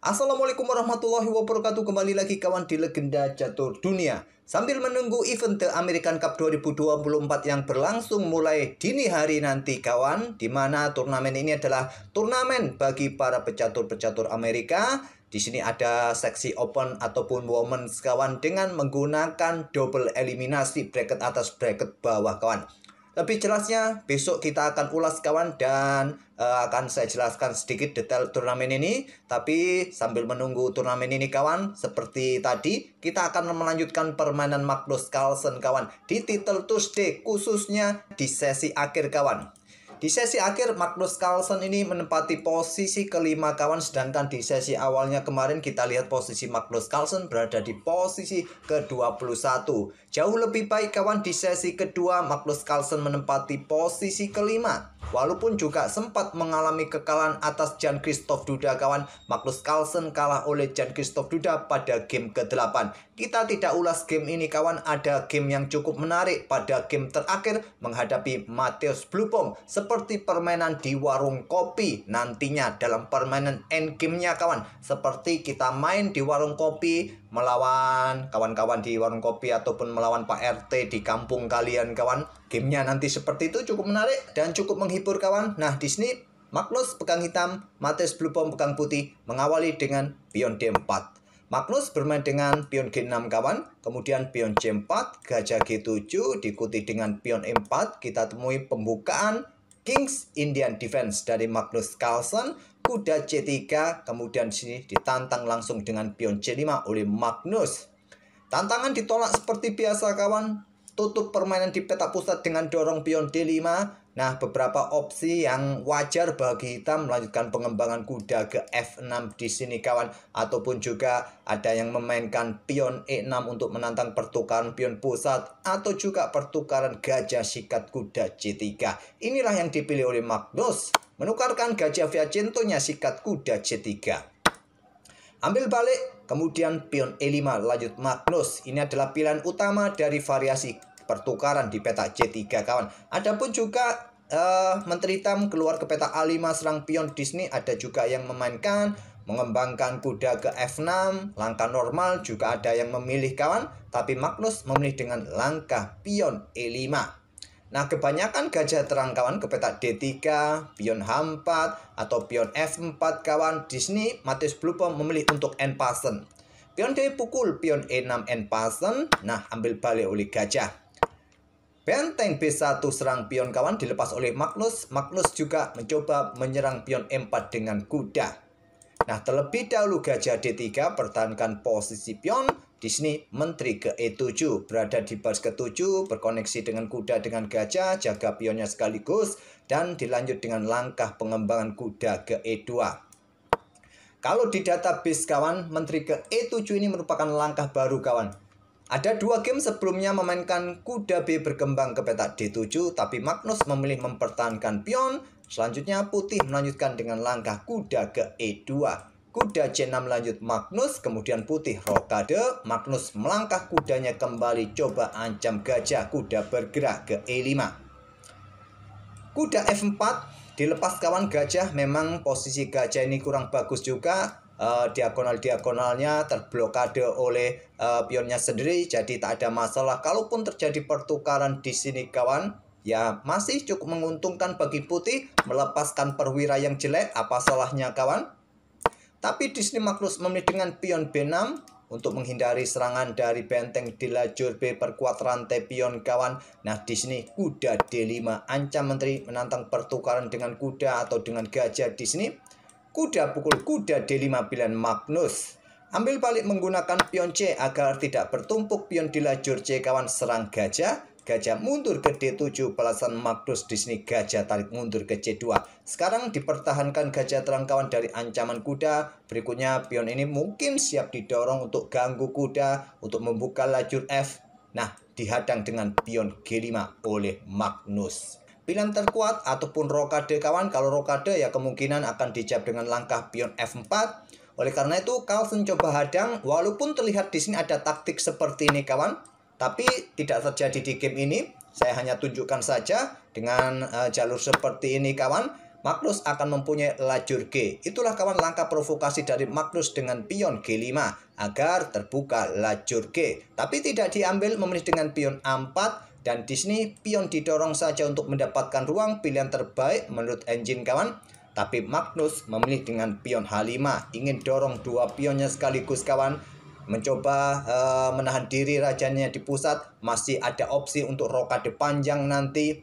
Assalamualaikum warahmatullahi wabarakatuh. Kembali lagi kawan di Legenda Catur Dunia. Sambil menunggu event The American Cup 2024 yang berlangsung mulai dini hari nanti kawan, di mana turnamen ini adalah turnamen bagi para pecatur-pecatur Amerika. Di sini ada seksi open ataupun women's kawan dengan menggunakan double eliminasi, bracket atas bracket bawah kawan. Lebih jelasnya besok kita akan ulas kawan, dan akan saya jelaskan sedikit detail turnamen ini. Tapi sambil menunggu turnamen ini kawan, seperti tadi kita akan melanjutkan permainan Magnus Carlsen kawan di Title Tuesday, khususnya di sesi akhir kawan. Di sesi akhir Magnus Carlsen ini menempati posisi kelima kawan, sedangkan di sesi awalnya kemarin kita lihat posisi Magnus Carlsen berada di posisi ke-21. Jauh lebih baik kawan, di sesi kedua Magnus Carlsen menempati posisi kelima. Walaupun juga sempat mengalami kekalahan atas Jan-Christoph Duda kawan, Magnus Carlsen kalah oleh Jan-Christoph Duda pada game ke-8. Kita tidak ulas game ini kawan, ada game yang cukup menarik pada game terakhir menghadapi Mateusz Blupong, seperti permainan di warung kopi nantinya dalam permainan endgame-nya kawan. Seperti kita main di warung kopi melawan kawan-kawan di warung kopi ataupun melawan Pak RT di kampung kalian kawan. Gamenya nanti seperti itu, cukup menarik dan cukup menghibur kawan. Nah, di sini Magnus pegang hitam, Mateusz Blupong pegang putih, mengawali dengan pion D4. Magnus bermain dengan pion G6 kawan, kemudian pion C4, gajah G7, diikuti dengan pion E4. Kita temui pembukaan King's Indian Defense dari Magnus Carlsen, kuda C3, kemudian di sini ditantang langsung dengan pion C5 oleh Magnus. Tantangan ditolak seperti biasa kawan. Tutup permainan di peta pusat dengan dorong pion D5. Nah, beberapa opsi yang wajar bagi hitam melanjutkan pengembangan kuda ke F6 di sini kawan, ataupun juga ada yang memainkan pion E6 untuk menantang pertukaran pion pusat, atau juga pertukaran gajah sikat kuda C3. Inilah yang dipilih oleh Magnus, menukarkan gajah Viacentonya sikat kuda C3. Ambil balik, kemudian pion E5 lanjut Magnus. Ini adalah pilihan utama dari variasi pertukaran di peta C3 kawan. Adapun juga Menteri Hitam keluar ke peta A5 serang pion di sini. Ada juga yang memainkan mengembangkan kuda ke F6, langkah normal. Juga ada yang memilih kawan, tapi Magnus memilih dengan langkah pion E5. Nah, kebanyakan gajah terang kawan ke peta D3, pion H4 atau pion F4 kawan. Di sini Mateusz Blupong memilih untuk end pasen. Pion D pukul pion E6 end pasen. Nah, ambil balik oleh gajah. Benteng B1 serang pion kawan dilepas oleh Magnus. Magnus juga mencoba menyerang pion E4 dengan kuda. Nah, terlebih dahulu gajah D3 pertahankan posisi pion. Di sini menteri ke E7 berada di baris ke-7, berkoneksi dengan kuda dengan gajah, jaga pionnya sekaligus, dan dilanjut dengan langkah pengembangan kuda ke E2. Kalau di database kawan, menteri ke E7 ini merupakan langkah baru kawan. Ada dua game sebelumnya memainkan kuda B berkembang ke peta D7, tapi Magnus memilih mempertahankan pion. Selanjutnya putih melanjutkan dengan langkah kuda ke E2. Kuda C6 lanjut Magnus, kemudian putih rokade. Magnus melangkah kudanya kembali, coba ancam gajah, kuda bergerak ke E5. Kuda F4 dilepas kawan gajah. Memang posisi gajah ini kurang bagus juga. Diagonal-diagonalnya terblokade oleh pionnya sendiri, jadi tak ada masalah. Kalaupun terjadi pertukaran di sini kawan, ya masih cukup menguntungkan bagi putih melepaskan perwira yang jelek. Apa salahnya kawan? Tapi di sini Magnus memilih dengan pion B6 untuk menghindari serangan dari benteng di lajur B, perkuat rantai pion kawan. Nah, di sini kuda D5 ancam menteri menantang pertukaran dengan kuda atau dengan gajah di sini. Kuda pukul kuda D5 pilihan Magnus. Ambil balik menggunakan pion C agar tidak bertumpuk pion di lajur C kawan, serang gajah. Gajah mundur ke D7, balasan Magnus di sini gajah tarik mundur ke C2. Sekarang dipertahankan gajah terang kawan dari ancaman kuda. Berikutnya pion ini mungkin siap didorong untuk ganggu kuda untuk membuka lajur F. Nah, dihadang dengan pion G5 oleh Magnus. Pilihan terkuat ataupun rokade kawan. Kalau rokade ya kemungkinan akan dijawab dengan langkah pion F4. Oleh karena itu Carlsen coba hadang. Walaupun terlihat di sini ada taktik seperti ini kawan, tapi tidak terjadi di game ini. Saya hanya tunjukkan saja dengan jalur seperti ini kawan. Magnus akan mempunyai lajur G. Itulah kawan langkah provokasi dari Magnus dengan pion G5 agar terbuka lajur G. Tapi tidak diambil, memilih dengan pion A4, dan di sini pion didorong saja untuk mendapatkan ruang pilihan terbaik menurut engine kawan. Tapi Magnus memilih dengan pion H5, ingin dorong dua pionnya sekaligus kawan. Mencoba menahan diri rajanya di pusat, masih ada opsi untuk rokade panjang nanti.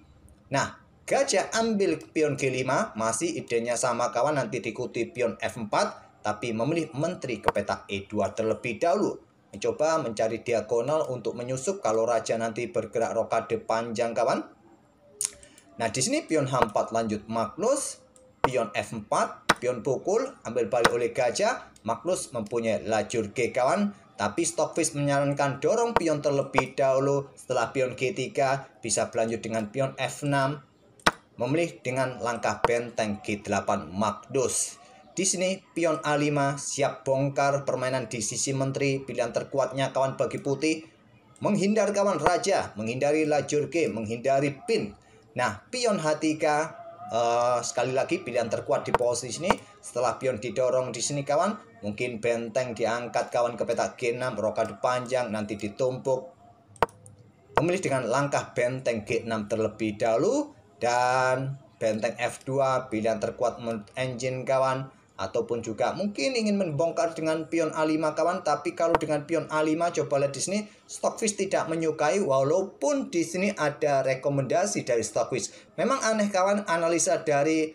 Nah, gajah ambil pion G5, masih idenya sama kawan, nanti diikuti pion F4, tapi memilih menteri ke petak E2 terlebih dahulu. Mencoba mencari diagonal untuk menyusup kalau raja nanti bergerak rokade panjang kawan. Nah, di sini pion H4 lanjut Magnus, pion F4, pion pukul, ambil balik oleh gajah. Magnus mempunyai lajur G kawan, tapi Stockfish menyarankan dorong pion terlebih dahulu. Setelah pion G3 bisa berlanjut dengan pion F6. Memilih dengan langkah benteng G8 Magnus. Di sini pion A5 siap bongkar permainan di sisi menteri. Pilihan terkuatnya kawan bagi putih. Menghindar kawan raja, menghindari lajur G, menghindari pin. Nah, pion H3 sekali lagi pilihan terkuat di posisi ini. Setelah pion didorong di sini kawan, mungkin benteng diangkat kawan ke petak G6, rokade panjang nanti ditumpuk. Memilih dengan langkah benteng G6 terlebih dahulu. Dan benteng F2 pilihan terkuat menurut engine kawan. Ataupun juga mungkin ingin membongkar dengan pion A5 kawan. Tapi kalau dengan pion A5 coba lihat di sini, Stockfish tidak menyukai walaupun di sini ada rekomendasi dari Stockfish. Memang aneh kawan, analisa dari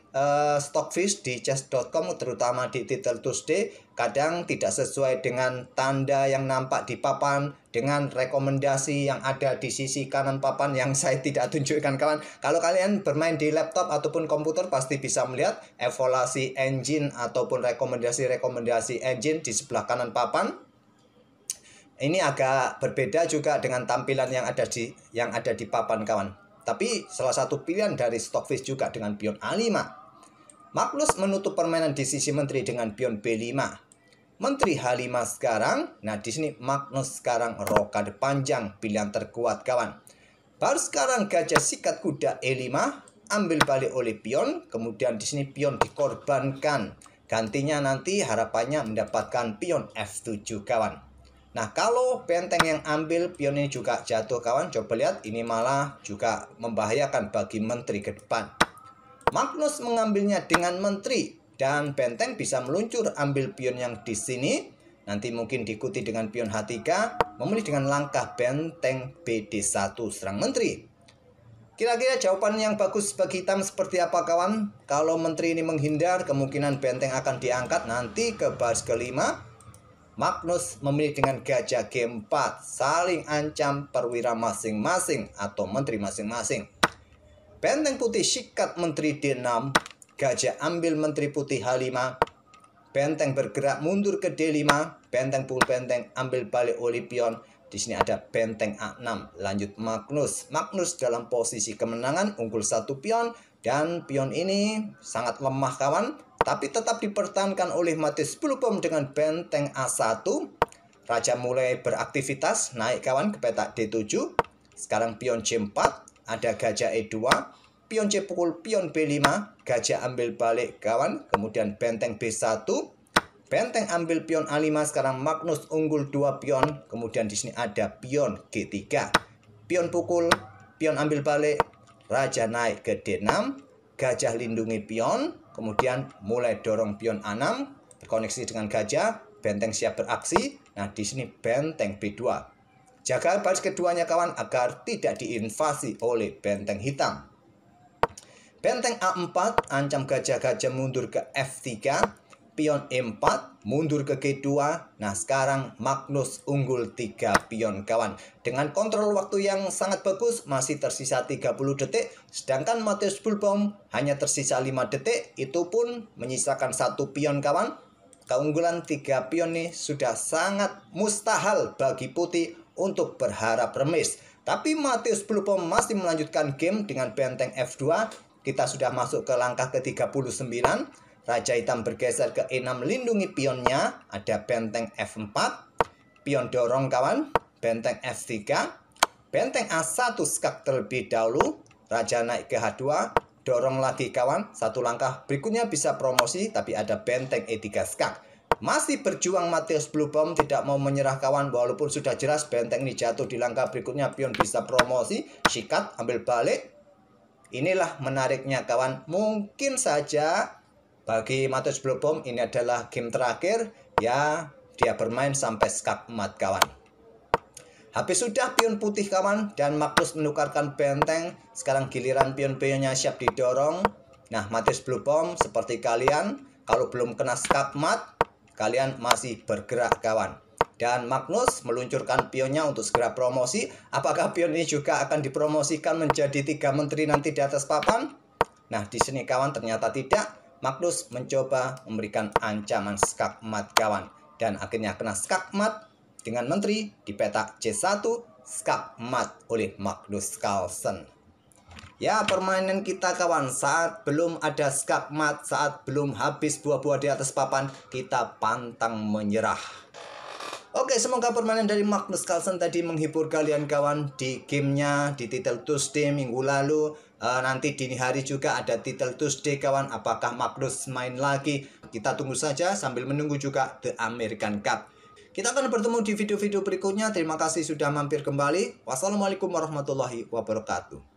Stockfish di chess.com terutama di Title Tuesday kadang tidak sesuai dengan tanda yang nampak di papan dengan rekomendasi yang ada di sisi kanan papan yang saya tidak tunjukkan kawan. Kalau kalian bermain di laptop ataupun komputer pasti bisa melihat evaluasi engine ataupun rekomendasi engine di sebelah kanan papan. Ini agak berbeda juga dengan tampilan yang ada di papan kawan. Tapi salah satu pilihan dari Stockfish juga dengan pion A5. Magnus menutup permainan di sisi menteri dengan pion B5. Menteri H5 sekarang. Nah, di sini Magnus sekarang rokade panjang, pilihan terkuat kawan. Baru sekarang gajah sikat kuda E5, ambil balik oleh pion, kemudian di sini pion dikorbankan. Gantinya nanti harapannya mendapatkan pion F7 kawan. Nah, kalau benteng yang ambil pion ini juga jatuh kawan, coba lihat ini malah juga membahayakan bagi menteri ke depan. Magnus mengambilnya dengan menteri. Dan benteng bisa meluncur ambil pion yang di sini. Nanti mungkin diikuti dengan pion H3. Memilih dengan langkah benteng BD1 serang menteri. Kira-kira jawaban yang bagus bagi hitam seperti apa kawan? Kalau menteri ini menghindar, kemungkinan benteng akan diangkat nanti ke baris kelima. Magnus memilih dengan gajah G4. Saling ancam perwira masing-masing atau menteri masing-masing. Benteng putih sikat menteri D6. Gajah ambil menteri putih H5. Benteng bergerak mundur ke D5. Benteng pukul benteng ambil balik oleh pion. Di sini ada benteng A6. Lanjut Magnus. Magnus dalam posisi kemenangan, unggul satu pion. Dan pion ini sangat lemah kawan. Tapi tetap dipertahankan oleh Matheus Bulbom dengan benteng A1. Raja mulai beraktivitas, naik kawan ke petak D7. Sekarang pion C4. Ada gajah E2. Pion C pukul pion B5, gajah ambil balik kawan, kemudian benteng B1, benteng ambil pion A5, sekarang Magnus unggul 2 pion, kemudian di sini ada pion G3, pion pukul, pion ambil balik, raja naik ke D6, gajah lindungi pion, kemudian mulai dorong pion A6, berkoneksi dengan gajah, benteng siap beraksi. Nah, di sini benteng B2. Jaga baris keduanya kawan agar tidak diinvasi oleh benteng hitam. Benteng A4, ancam gajah-gajah mundur ke F3. Pion E4, mundur ke G2. Nah, sekarang Magnus unggul 3 pion kawan. Dengan kontrol waktu yang sangat bagus, masih tersisa 30 detik. Sedangkan Matheus Bulbom hanya tersisa 5 detik. Itu pun menyisakan 1 pion kawan. Keunggulan 3 pion ini sudah sangat mustahil bagi putih untuk berharap remis. Tapi Matheus Bulbom masih melanjutkan game dengan benteng F2. Kita sudah masuk ke langkah ke-39. Raja hitam bergeser ke E6 lindungi pionnya. Ada benteng F4. Pion dorong kawan. Benteng F3. Benteng A1 skak terlebih dahulu. Raja naik ke H2. dorong lagi kawan. Satu langkah berikutnya bisa promosi, tapi ada benteng E3 skak. Masih berjuang Matheus Blue Bomb, tidak mau menyerah kawan. Walaupun sudah jelas benteng ini jatuh di langkah berikutnya, pion bisa promosi. Sikat, ambil balik. Inilah menariknya kawan. Mungkin saja bagi Matheus Blue Bomb ini adalah game terakhir ya, dia bermain sampai skak emat kawan. Habis sudah pion putih kawan, dan Magnus menukarkan benteng. Sekarang giliran pion-pionnya siap didorong. Nah, Matheus Blue Bomb seperti kalian, kalau belum kena skak emat, kalian masih bergerak kawan. Dan Magnus meluncurkan pionnya untuk segera promosi. Apakah pion ini juga akan dipromosikan menjadi 3 menteri nanti di atas papan? Nah, di sini kawan ternyata tidak. Magnus mencoba memberikan ancaman skak emat kawan. Dan akhirnya kena skak emat dengan menteri di petak C1, skak emat oleh Magnus Carlsen. Ya, permainan kita kawan, saat belum ada skak emat, saat belum habis buah-buah di atas papan, kita pantang menyerah. Oke, semoga permainan dari Magnus Carlsen tadi menghibur kalian kawan di gamenya di Title Tuesday minggu lalu. Nanti dini hari juga ada Title Tuesday kawan. Apakah Magnus main lagi? Kita tunggu saja sambil menunggu juga The American Cup. Kita akan bertemu di video-video berikutnya. Terima kasih sudah mampir kembali. Wassalamualaikum warahmatullahi wabarakatuh.